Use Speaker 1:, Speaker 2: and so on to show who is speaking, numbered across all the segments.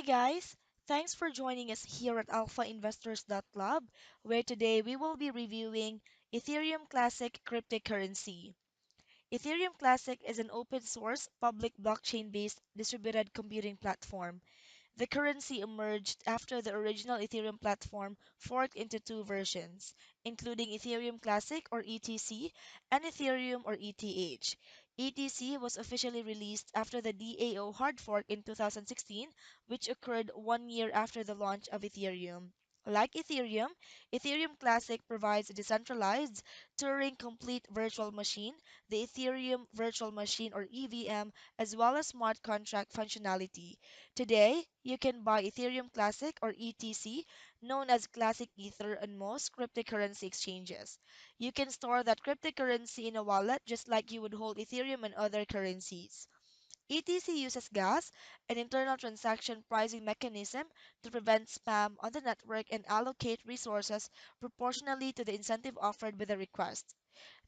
Speaker 1: Hey guys, thanks for joining us here at alphainvestors.club, where today we will be reviewing Ethereum Classic cryptocurrency. Ethereum Classic is an open source, public blockchain based distributed computing platform. The currency emerged after the original Ethereum platform forked into two versions, including Ethereum Classic or ETC and Ethereum or ETH. ETC was officially released after the DAO hard fork in 2016, which occurred 1 year after the launch of Ethereum. Like Ethereum, Ethereum Classic provides a decentralized, Turing-complete virtual machine, the Ethereum Virtual Machine or EVM, as well as smart contract functionality. Today, you can buy Ethereum Classic or ETC, known as Classic Ether, on most cryptocurrency exchanges. You can store that cryptocurrency in a wallet just like you would hold Ethereum and other currencies. ETC uses gas, an internal transaction pricing mechanism, to prevent spam on the network and allocate resources proportionally to the incentive offered with the request.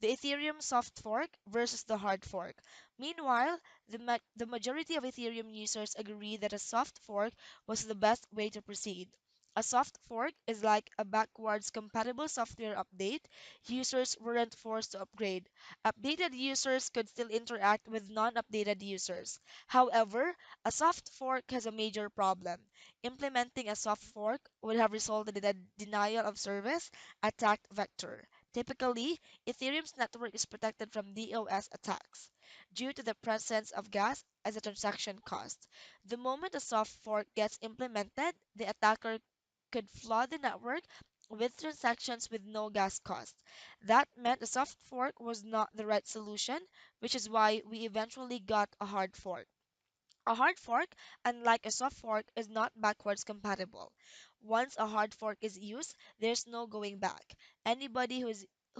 Speaker 1: The Ethereum soft fork versus the hard fork. Meanwhile, the majority of Ethereum users agree that a soft fork was the best way to proceed. A soft fork is like a backwards compatible software update. Users weren't forced to upgrade. Updated users could still interact with non updated users. However, a soft fork has a major problem. Implementing a soft fork would have resulted in a denial of service attack vector. Typically, Ethereum's network is protected from DOS attacks due to the presence of gas as a transaction cost. The moment a soft fork gets implemented, the attacker could flood the network with transactions with no gas cost. That meant a soft fork was not the right solution, which is why we eventually got a hard fork. A hard fork, unlike a soft fork, is not backwards compatible. Once a hard fork is used, there's no going back. Anybody who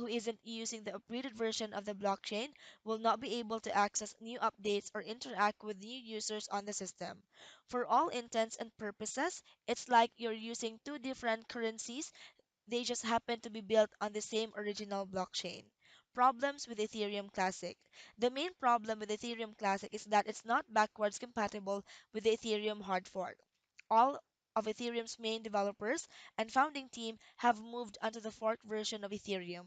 Speaker 1: isn't using the upgraded version of the blockchain will not be able to access new updates or interact with new users on the system. For all intents and purposes, it's like you're using two different currencies, they just happen to be built on the same original blockchain. Problems with Ethereum Classic. The main problem with Ethereum Classic is that it's not backwards compatible with the Ethereum hard fork. All of Ethereum's main developers and founding team have moved onto the forked version of Ethereum.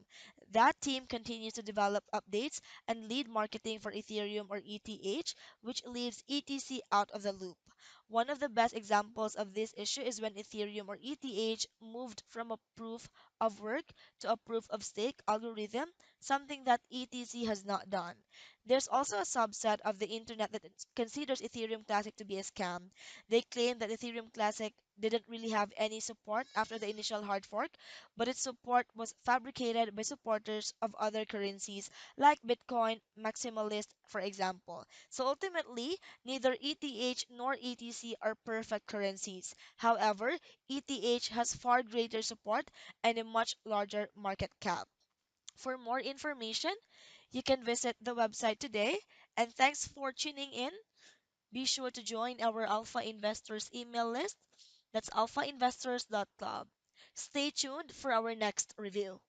Speaker 1: That team continues to develop updates and lead marketing for Ethereum or ETH, which leaves ETC out of the loop. One of the best examples of this issue is when Ethereum or ETH moved from a proof of work to a proof of stake algorithm, something that ETC has not done. There's also a subset of the internet that considers Ethereum Classic to be a scam. They claim that Ethereum Classic didn't really have any support after the initial hard fork, but its support was fabricated by supporters of other currencies like Bitcoin Maximalist, for example. So ultimately, neither ETH nor ETC are perfect currencies. However, ETH has far greater support and a much larger market cap. For more information, you can visit the website today. And thanks for tuning in. Be sure to join our Alpha Investors email list. That's alphainvestors.club. Stay tuned for our next review.